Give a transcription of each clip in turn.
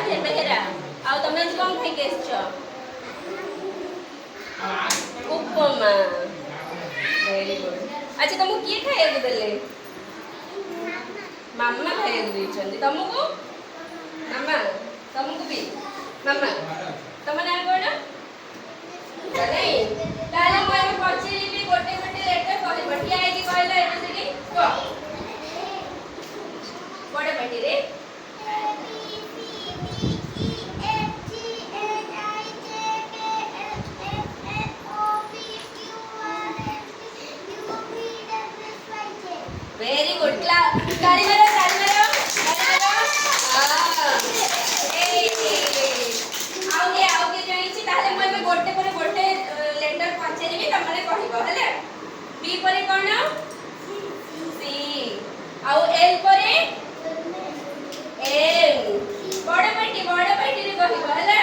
ବେହେରା ଆଉ ତମେ ଆଜି କଣ ଖାଇକି ଆସିଛ? ଉପମା। Very good. ଆଚ୍ଛା ତମକୁ କିଏ ଖାଇବାକୁ ଦେଲେ? ମାମା ଖାଇବାକୁ ଦେଇଛନ୍ତି। ତମକୁ? ମାମା। ତମକୁ ବି ମାମା। ତମ ନାଁ କଣ? ନାଇଁ ତାହେଲେ ମୁଁ ଏବେ ପଚାରିବି ଗୋଟେ ଗୋଟେ ଲେଟର କହିବ। ଠିଆ ହେଇକି କହିଲ ଏବିସିଡି କୁହ। ବଡ଼ ପାଟିରେ। Very good. ताली मारो, ताली मारो, ताली मारो. ଆଉ କିଏ ଜାଣିଛି? ତାହେଲେ ମୁଁ ଏବେ ଗୋଟେ ପରେ ଗୋଟେ ଲେଟର ପଚାରିବି, ତମମାନେ କହିବ ହେଲା। B ପରେ କଣ? C. ଆଉ L ପରେ? M. ବଡ଼ ପାଟିରେ କହିବ ହେଲା।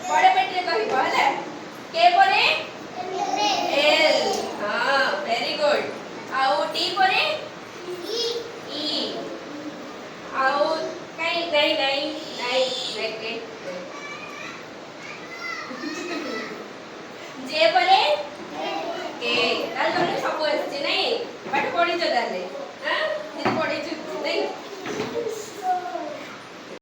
ବଡ଼ ପାଟିରେ କହିବ ହେଲା। K ପରେ? L. ହଁ, ଭେରି ଗୁଡ୍। ଆଉ D ପରେ? E. ଆଉ ନାଇଁ J ପରେ? K. ତାହେଲେ ତମକୁ ସବୁ ଆସିଛି ନାଇଁ?